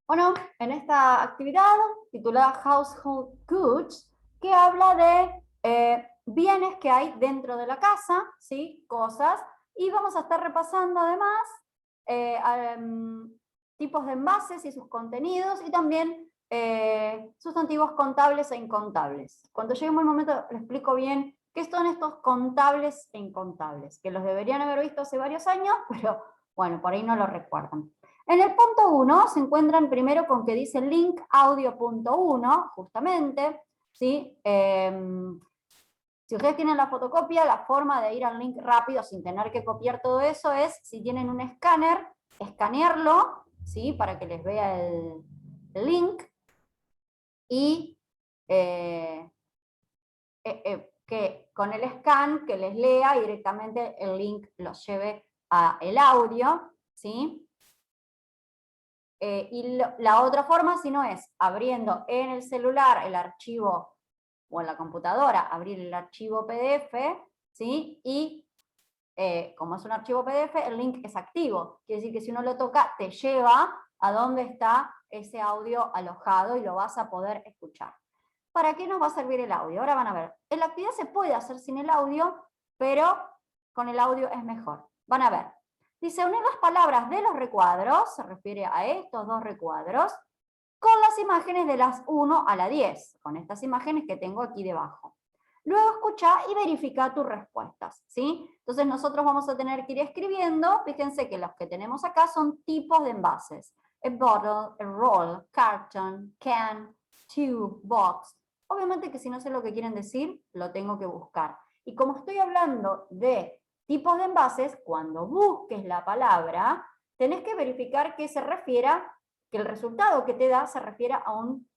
Bueno, en esta actividad titulada Household Goods, que habla de bienes que hay dentro de la casa, ¿sí? Cosas, y vamos a estar repasando además eh, tipos de envases y sus contenidos, y también sustantivos contables e incontables. Cuando lleguemos al momento les explico bien qué son estos contables e incontables, que los deberían haber visto hace varios años, pero bueno, por ahí no lo recuerdan. En el punto 1 se encuentran primero con que dice link audio.1, justamente, ¿sí? Si ustedes tienen la fotocopia, la forma de ir al link rápido sin tener que copiar todo eso es, si tienen un escáner, escanearlo, ¿sí? Para que les vea el link y que con el scan que les lea y directamente el link los lleve a el audio, ¿sí? Y la otra forma, si no, es abriendo en el celular el archivo o en la computadora, abrir el archivo PDF, ¿sí? Y como es un archivo PDF, el link es activo. Quiere decir que si uno lo toca, te lleva a donde está ese audio alojado y lo vas a poder escuchar. ¿Para qué nos va a servir el audio? Ahora van a ver. En la actividad se puede hacer sin el audio, pero con el audio es mejor. Van a ver. Dice, unir las palabras de los recuadros, se refiere a estos dos recuadros, con las imágenes de las 1 a la 10, con estas imágenes que tengo aquí debajo. Luego escucha y verifica tus respuestas, ¿sí? Entonces nosotros vamos a tener que ir escribiendo, fíjense que los que tenemos acá son tipos de envases. A bottle, a roll, carton, can, tube, box. Obviamente que si no sé lo que quieren decir, lo tengo que buscar. Y como estoy hablando de tipos de envases, cuando busques la palabra, tenés que verificar que se refiera, que el resultado que te da se refiera a un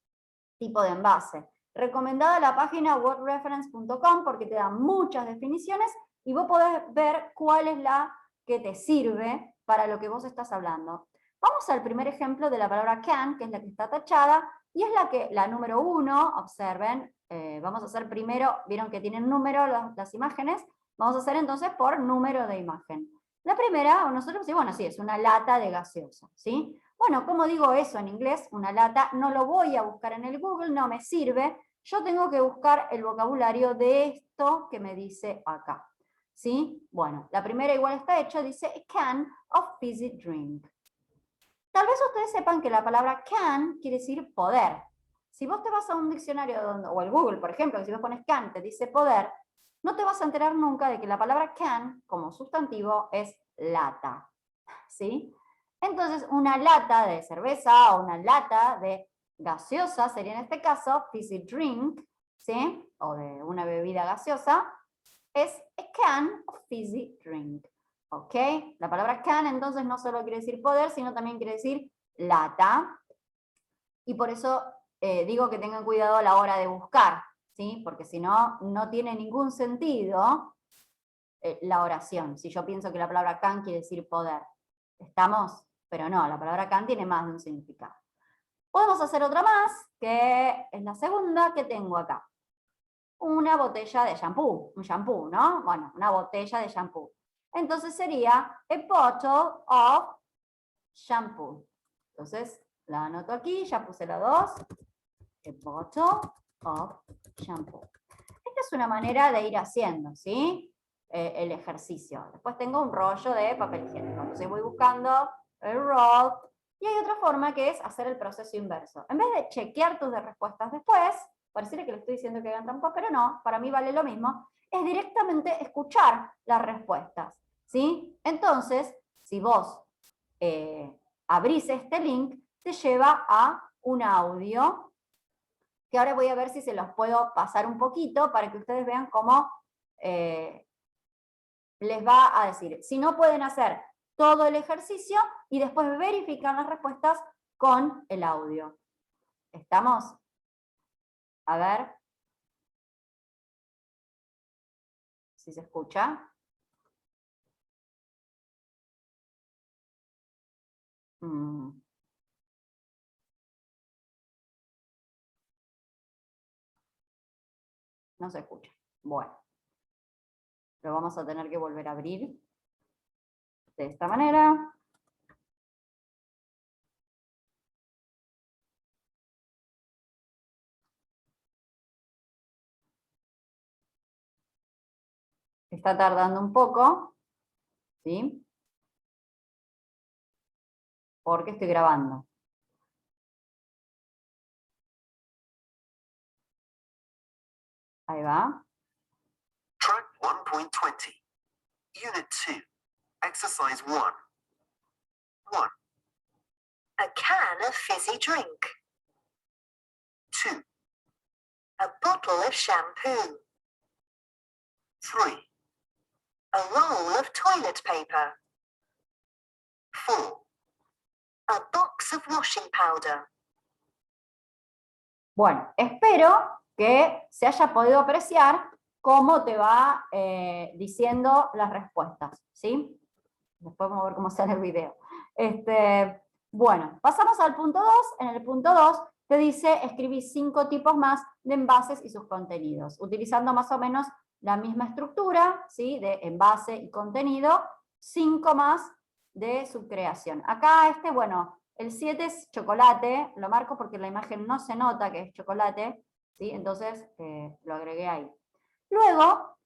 tipo de envase. Recomendada la página wordreference.com porque te da muchas definiciones y vos podés ver cuál es la que te sirve para lo que vos estás hablando. Vamos al primer ejemplo de la palabra can, que es la que está tachada, y es la número 1, observen, vamos a hacer primero, vieron que tienen número las imágenes, vamos a hacer entonces por número de imagen. La primera, nosotros decimos, bueno, sí, es una lata de gaseosa, ¿sí? Bueno, ¿cómo digo eso en inglés? Una lata, no lo voy a buscar en el Google, no me sirve. Yo tengo que buscar el vocabulario de esto que me dice acá. ¿Sí? Bueno, la primera igual está hecha, dice a can of fizzy drink. Tal vez ustedes sepan que la palabra can quiere decir poder. Si vos te vas a un diccionario o al Google, por ejemplo, que si vos pones can te dice poder, no te vas a enterar nunca de que la palabra can como sustantivo es lata. ¿Sí? Entonces, una lata de cerveza o una lata de gaseosa sería en este caso fizzy drink, ¿sí? O de una bebida gaseosa, es a can of fizzy drink. ¿Ok? La palabra can entonces no solo quiere decir poder, sino también quiere decir lata. Y por eso digo que tengan cuidado a la hora de buscar, ¿sí? Porque si no, no tiene ningún sentido la oración. Si yo pienso que la palabra can quiere decir poder. ¿Estamos? Pero no, la palabra can tiene más de un significado. Podemos hacer otra más, que es la segunda que tengo acá. Una botella de shampoo, un shampoo, ¿no? Bueno, una botella de shampoo. Entonces sería a bottle of shampoo. Entonces la anoto aquí, ya puse la 2. A bottle of shampoo. Esta es una manera de ir haciendo, ¿sí? El ejercicio. Después tengo un rollo de papel higiénico. Entonces voy buscando el roll. Y hay otra forma que es hacer el proceso inverso. En vez de chequear tus respuestas después, pareciera que le estoy diciendo que hagan trampa, pero no, para mí vale lo mismo, es directamente escuchar las respuestas, ¿sí? Entonces, si vos abrís este link, te lleva a un audio que ahora voy a ver si se los puedo pasar un poquito para que ustedes vean cómo les va a decir. Si no, pueden hacer todo el ejercicio y después verificar las respuestas con el audio. ¿Estamos? A ver si se escucha. Mm, no se escucha. Bueno, lo vamos a tener que volver a abrir de esta manera. está tardando un poco, ¿sí? Porque estoy grabando. Ahí va. Track 1.20, Unit 2, Exercise 1. 1. A can of fizzy drink. 2. A bottle of shampoo. 3. A roll of toilet paper. 4. A box of washing powder. Bueno, espero que se haya podido apreciar cómo te va diciendo las respuestas, ¿sí? Después vamos a ver cómo sale el video. Bueno, pasamos al punto 2. En el punto 2 te dice escribir 5 tipos más de envases y sus contenidos, utilizando más o menos la misma estructura, ¿sí? De envase y contenido, 5 más de su creación. Acá bueno, el 7 es chocolate, lo marco porque en la imagen no se nota que es chocolate, ¿sí? Entonces lo agregué ahí. Luego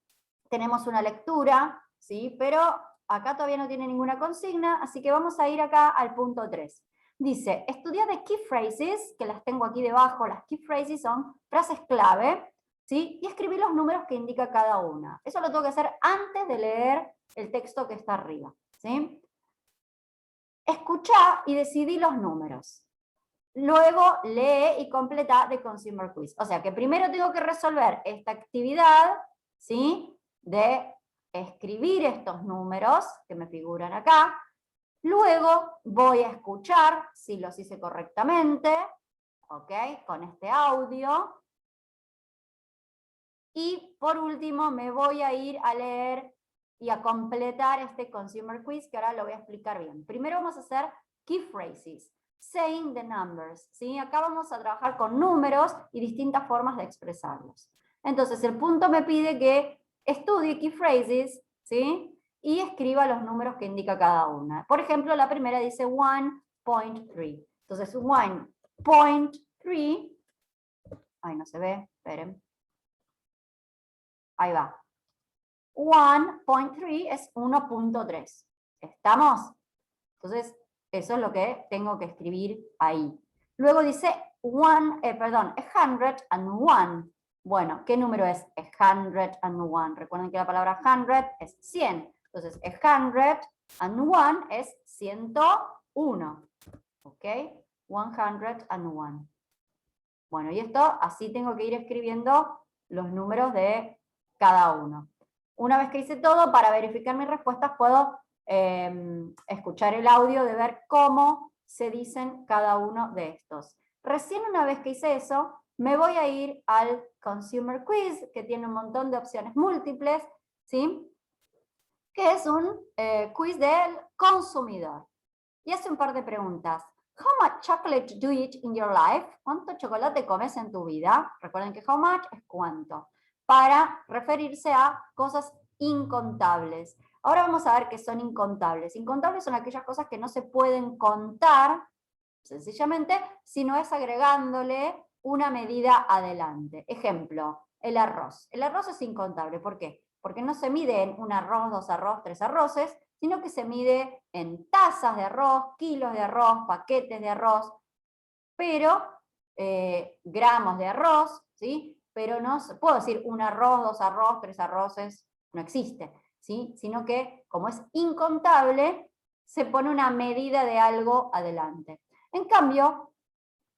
tenemos una lectura, ¿sí? Pero acá todavía no tiene ninguna consigna, así que vamos a ir acá al punto 3. Dice, estudia de key phrases, que las tengo aquí debajo. Las key phrases son frases clave, ¿sí? Y escribí los números que indica cada una. Eso lo tengo que hacer antes de leer el texto que está arriba, ¿sí? Escuchá y decidí los números. Luego lee y completa The Consumer Quiz. O sea que primero tengo que resolver esta actividad, ¿sí? De escribir estos números que me figuran acá. Luego voy a escuchar si los hice correctamente, ¿ok? Con este audio. Y por último me voy a ir a leer y a completar este Consumer Quiz, que ahora lo voy a explicar bien. Primero vamos a hacer key phrases, saying the numbers, ¿sí? Acá vamos a trabajar con números y distintas formas de expresarlos. Entonces el punto me pide que estudie key phrases, ¿sí? Y escriba los números que indica cada una. Por ejemplo, la primera dice 1.3. Entonces 1.3, ay, no se ve, esperen. Ahí va. 1.3 es 1.3. ¿Estamos? Entonces, eso es lo que tengo que escribir ahí. Luego dice 101. Bueno, ¿qué número es 101? Recuerden que la palabra 100 es 100. Entonces, 101 es 101. ¿Ok? 101. Bueno, y esto así tengo que ir escribiendo los números de cada uno. Una vez que hice todo, para verificar mis respuestas puedo escuchar el audio de ver cómo se dicen cada uno de estos. Recién una vez que hice eso, me voy a ir al Consumer Quiz, que tiene un montón de opciones múltiples, ¿sí? Que es un quiz del consumidor. Y hace un par de preguntas. How much chocolate do you eat in your life? ¿Cuánto chocolate comes en tu vida? Recuerden que how much es cuánto, para referirse a cosas incontables. Ahora vamos a ver qué son incontables. Incontables son aquellas cosas que no se pueden contar, sencillamente, si no es agregándole una medida adelante. Ejemplo, el arroz. El arroz es incontable. ¿Por qué? Porque no se mide en un arroz, 2 arroz, 3 arroces, sino que se mide en tazas de arroz, kilos de arroz, paquetes de arroz, pero gramos de arroz, ¿sí? Pero no puedo decir un arroz, 2 arroz, 3 arroces, no existe, ¿sí? Sino que, como es incontable, se pone una medida de algo adelante. En cambio,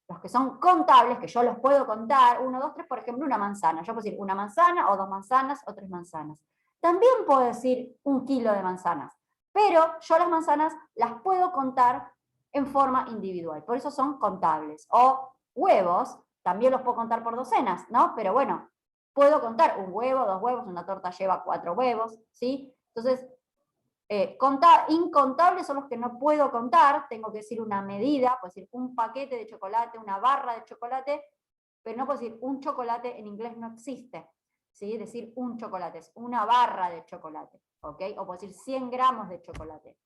los que son contables, que yo los puedo contar, 1, 2, 3, por ejemplo, una manzana. Yo puedo decir una manzana, o 2 manzanas, o 3 manzanas. También puedo decir 1 kilo de manzanas, pero yo las manzanas las puedo contar en forma individual, por eso son contables. O huevos, también los puedo contar por docenas, ¿no? Pero bueno, puedo contar 1 huevo, 2 huevos, una torta lleva 4 huevos, ¿sí? Entonces, incontables son los que no puedo contar, tengo que decir una medida, puedo decir un paquete de chocolate, una barra de chocolate, pero no puedo decir un chocolate, en inglés no existe, ¿sí? Decir un chocolate, es una barra de chocolate, ¿ok? O puedo decir 100 gramos de chocolate.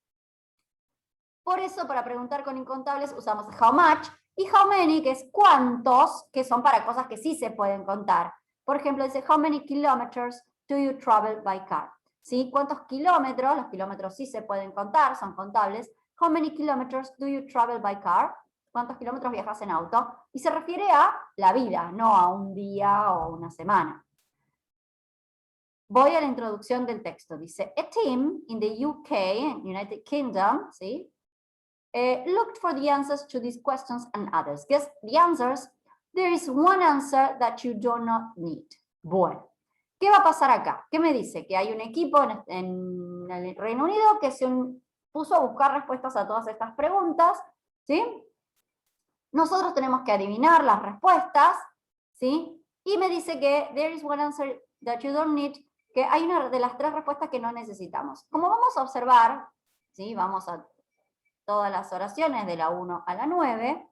Por eso, para preguntar con incontables, usamos how much y how many, que es cuántos, que son para cosas que sí se pueden contar. Por ejemplo, dice, how many kilometers do you travel by car? ¿sí? ¿Cuántos kilómetros? Los kilómetros sí se pueden contar, son contables. How many kilometers do you travel by car? ¿Cuántos kilómetros viajas en auto? Y se refiere a la vida, no a un día o una semana. Voy a la introducción del texto. Dice, a team in the UK, United Kingdom, ¿sí? Looked for the answers to these questions and others. Guess the answers. There is one answer that you do not need. Bueno, ¿qué va a pasar acá? ¿Qué me dice? Que hay un equipo en el Reino Unido que se puso a buscar respuestas a todas estas preguntas, ¿sí? Nosotros tenemos que adivinar las respuestas, ¿sí? Y me dice que there is one answer that you don't need, que hay una de las tres respuestas que no necesitamos. Como vamos a observar, ¿sí? Vamos a todas las oraciones de la 1 a la 9,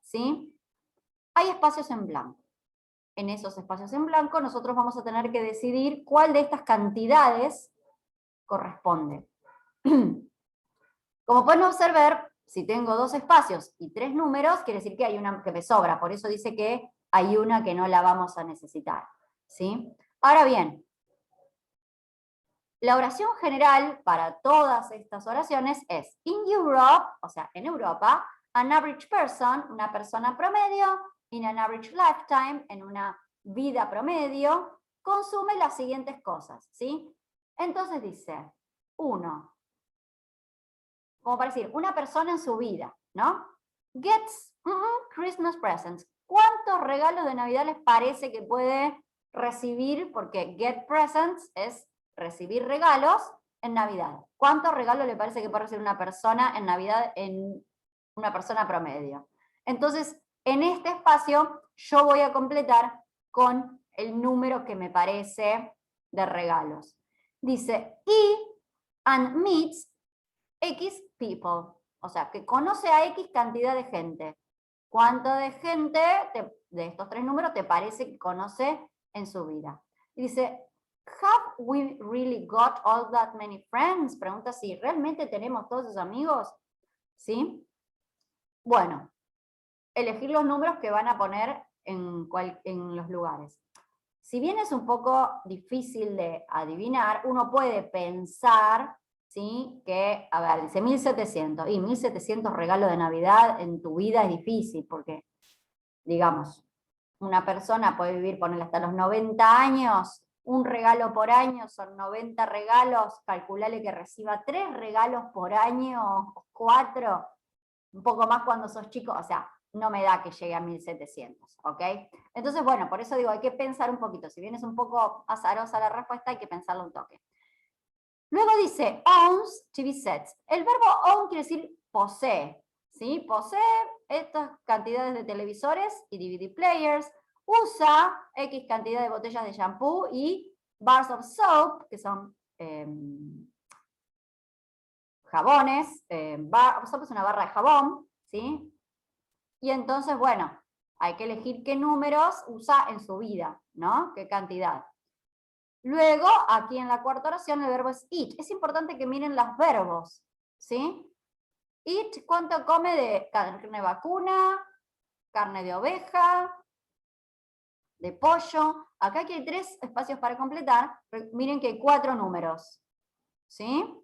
¿sí? Hay espacios en blanco. En esos espacios en blanco nosotros vamos a tener que decidir cuál de estas cantidades corresponde. Como pueden observar, si tengo 2 espacios y 3 números, quiere decir que hay una que me sobra, por eso dice que hay una que no la vamos a necesitar, ¿sí? Ahora bien, la oración general para todas estas oraciones es in Europe, o sea, en Europa, an average person, una persona promedio, in an average lifetime, en una vida promedio, consume las siguientes cosas, ¿sí? Entonces dice, 1, como para decir, una persona en su vida, ¿no? Gets Christmas presents. ¿Cuántos regalos de Navidad les parece que puede recibir? Porque get presents es recibir regalos en Navidad. ¿Cuántos regalos le parece que puede recibir una persona en Navidad en una persona promedio? Entonces, en este espacio yo voy a completar con el número que me parece de regalos. Dice, and meets X people, o sea, que conoce a X cantidad de gente. ¿Cuánto de gente de estos 3 números te parece que conoce en su vida? Y dice, have we really got all that many friends? Pregunta si realmente tenemos todos esos amigos, ¿sí? Bueno, elegir los números que van a poner en los lugares. Si bien es un poco difícil de adivinar, uno puede pensar, ¿sí? Que, a ver, dice 1700, y 1700 regalos de Navidad en tu vida es difícil, porque, digamos, una persona puede vivir, ponerle hasta los 90 años, un regalo por año, son 90 regalos, calculale que reciba 3 regalos por año, 4, un poco más cuando sos chico, o sea, no me da que llegue a 1700, ¿ok? Entonces, bueno, por eso digo, hay que pensar un poquito, si bien es un poco azarosa la respuesta, hay que pensarlo un toque. Luego dice, owns TV sets. El verbo own quiere decir posee, ¿sí? Posee estas cantidades de televisores y DVD players, usa X cantidad de botellas de shampoo y bars of soap, que son jabones, bar of soap es una barra de jabón, ¿sí? Y entonces, bueno, hay que elegir qué números usa en su vida, ¿no? Qué cantidad. Luego, aquí en la cuarta oración, el verbo es eat. Es importante que miren los verbos, ¿sí? Eat, ¿cuánto come de carne vacuna, carne de oveja, de pollo? Acá aquí hay 3 espacios para completar. Miren que hay 4 números, ¿sí?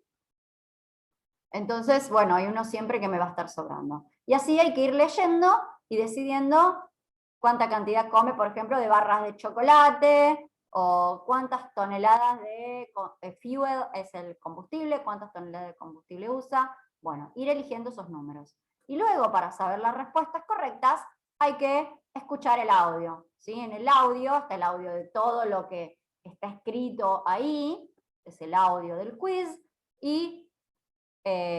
Entonces, bueno, hay uno siempre que me va a estar sobrando. Y así hay que ir leyendo y decidiendo cuánta cantidad come, por ejemplo, de barras de chocolate, o cuántas toneladas de fuel es el combustible, cuántas toneladas de combustible usa. Bueno, ir eligiendo esos números. Y luego, para saber las respuestas correctas, hay que escuchar el audio, ¿sí? En el audio está el audio de todo lo que está escrito ahí, es el audio del quiz, y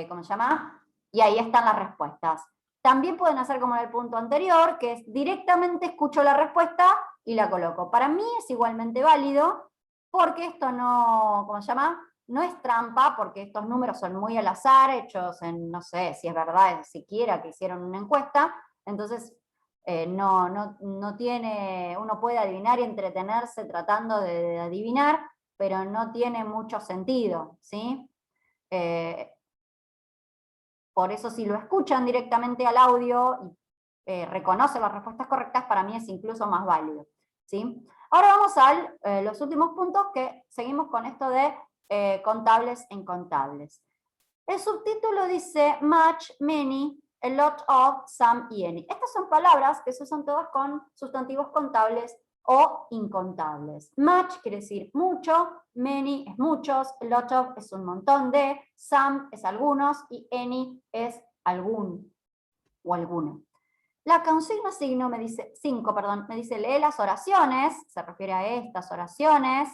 ¿cómo se llama? Y ahí están las respuestas. También pueden hacer como en el punto anterior, que es directamente escucho la respuesta y la coloco. Para mí es igualmente válido, porque esto no, ¿cómo se llama? No es trampa, porque estos números son muy al azar, hechos en, no sé si es verdad, siquiera que hicieron una encuesta, entonces no tiene, uno puede adivinar y entretenerse tratando de adivinar, pero no tiene mucho sentido, ¿sí? Por eso si lo escuchan directamente al audio y reconocen las respuestas correctas, para mí es incluso más válido, ¿sí? Ahora vamos a los últimos puntos, que seguimos con esto de contables e incontables. El subtítulo dice much, many, a lot of, some y any. Estas son palabras que se usan todas con sustantivos contables o incontables. Much quiere decir mucho, many es muchos, a lot of es un montón de, some es algunos y any es algún o alguno. La consigna 5 me dice lee las oraciones, se refiere a estas oraciones.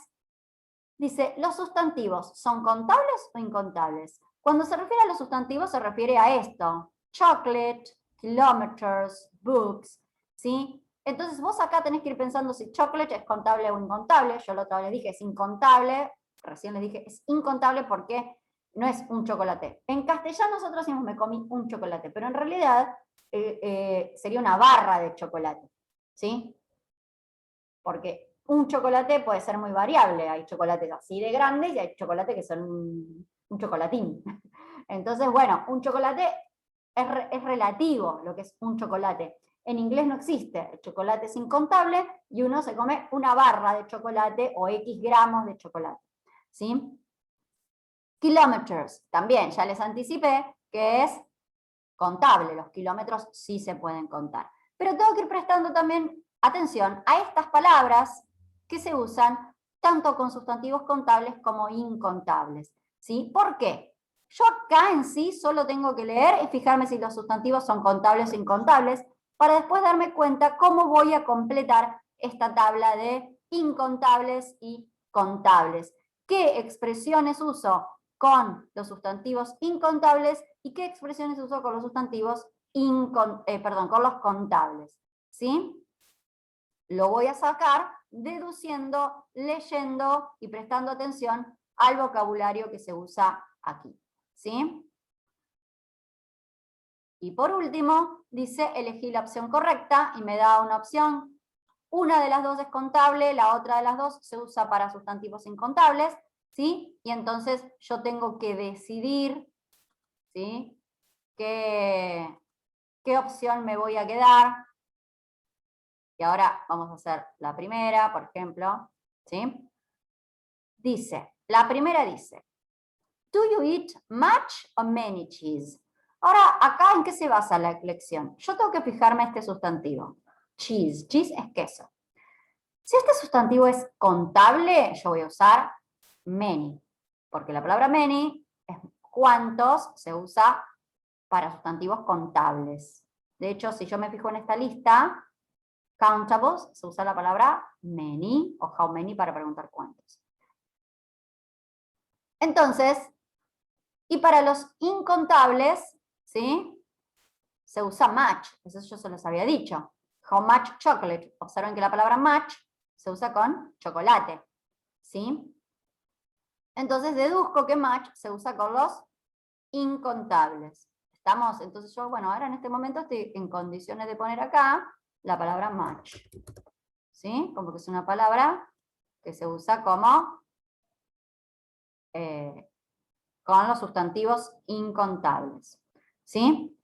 Dice, ¿los sustantivos son contables o incontables? Cuando se refiere a los sustantivos se refiere a esto. Chocolate, kilometers, books, ¿sí? Entonces vos acá tenés que ir pensando si chocolate es contable o incontable. Yo la otra vez les dije es incontable, recién les dije es incontable porque no es un chocolate. En castellano nosotros decimos me comí un chocolate, pero en realidad sería una barra de chocolate, ¿sí? Porque un chocolate puede ser muy variable, hay chocolates así de grandes y hay chocolates que son un chocolatín. Entonces, bueno, un chocolate es relativo lo que es un chocolate. En inglés no existe, el chocolate es incontable y uno se come una barra de chocolate o X gramos de chocolate, ¿sí? Kilometers, también, ya les anticipé que es contable, los kilómetros sí se pueden contar. Pero tengo que ir prestando también atención a estas palabras que se usan tanto con sustantivos contables como incontables, ¿sí? ¿Por qué? Yo acá en sí solo tengo que leer y fijarme si los sustantivos son contables o incontables, para después darme cuenta cómo voy a completar esta tabla de incontables y contables. ¿Qué expresiones uso con los sustantivos incontables y qué expresiones uso con los sustantivos con los contables? ¿Sí? Lo voy a sacar deduciendo, leyendo y prestando atención al vocabulario que se usa aquí. ¿Sí? Y por último, dice elegí la opción correcta y me da una opción. Una de las dos es contable, la otra de las dos se usa para sustantivos incontables, ¿sí? Y entonces yo tengo que decidir, ¿sí? ¿Qué opción me voy a quedar? Y ahora vamos a hacer la primera, por ejemplo, ¿sí? La primera dice, do you eat much or many cheese? Ahora, acá, ¿en qué se basa la lección? Yo tengo que fijarme este sustantivo. Cheese. Cheese es queso. Si este sustantivo es contable, yo voy a usar many. Porque la palabra many es cuántos, se usa para sustantivos contables. De hecho, si yo me fijo en esta lista, countables, se usa la palabra many o how many para preguntar cuántos. Entonces, y para los incontables, ¿sí? Se usa much, eso yo se los había dicho. How much chocolate. Observen que la palabra much se usa con chocolate, ¿sí? Entonces deduzco que much se usa con los incontables. ¿Estamos? Entonces yo, bueno, ahora en este momento estoy en condiciones de poner acá la palabra much, ¿sí? Como que es una palabra que se usa como con los sustantivos incontables, ¿sí?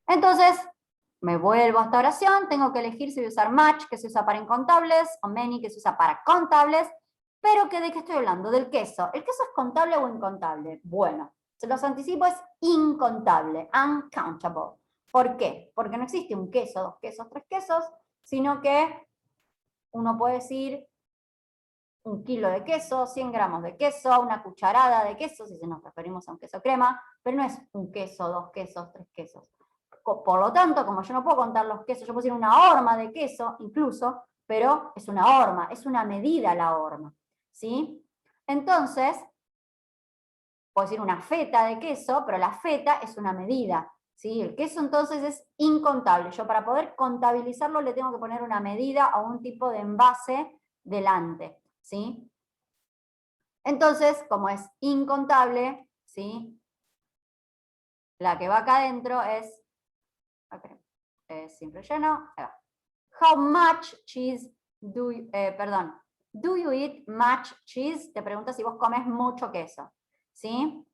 Entonces, me vuelvo a esta oración, tengo que elegir si voy a usar much, que se usa para incontables, o many, que se usa para contables, pero ¿de qué estoy hablando? Del queso. ¿El queso es contable o incontable? Bueno, se los anticipo, es incontable, uncountable. ¿Por qué? Porque no existe un queso, 2 quesos, 3 quesos, sino que uno puede decir 1 kilo de queso, 100 gramos de queso, una cucharada de queso, si nos referimos a un queso crema, pero no es 1 queso, 2 quesos, 3 quesos. Por lo tanto, como yo no puedo contar los quesos, yo puedo decir una horma de queso incluso, pero es una horma, es una medida la horma, ¿sí? Entonces, puedo decir una feta de queso, pero la feta es una medida, ¿sí? El queso entonces es incontable. Yo para poder contabilizarlo le tengo que poner una medida o un tipo de envase delante, ¿sí? Entonces, como es incontable, ¿sí? La que va acá adentro es, simple lleno, how much cheese do you, do you eat much cheese? Te pregunta si vos comes mucho queso, ¿sí?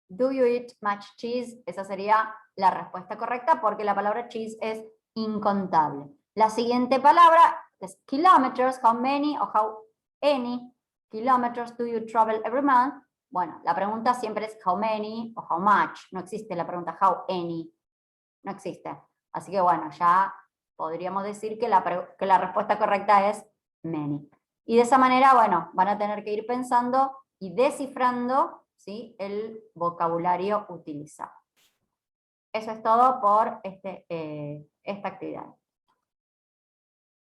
Do you eat much cheese? Esa sería la respuesta correcta porque la palabra cheese es incontable. La siguiente palabra es kilometers, how many o how any kilometers do you travel every month? Bueno, la pregunta siempre es how many o how much. No existe la pregunta how any. No existe. Así que bueno, ya podríamos decir que la respuesta correcta es many. Y de esa manera, bueno, van a tener que ir pensando y descifrando, ¿sí?, el vocabulario utilizado. Eso es todo por esta actividad.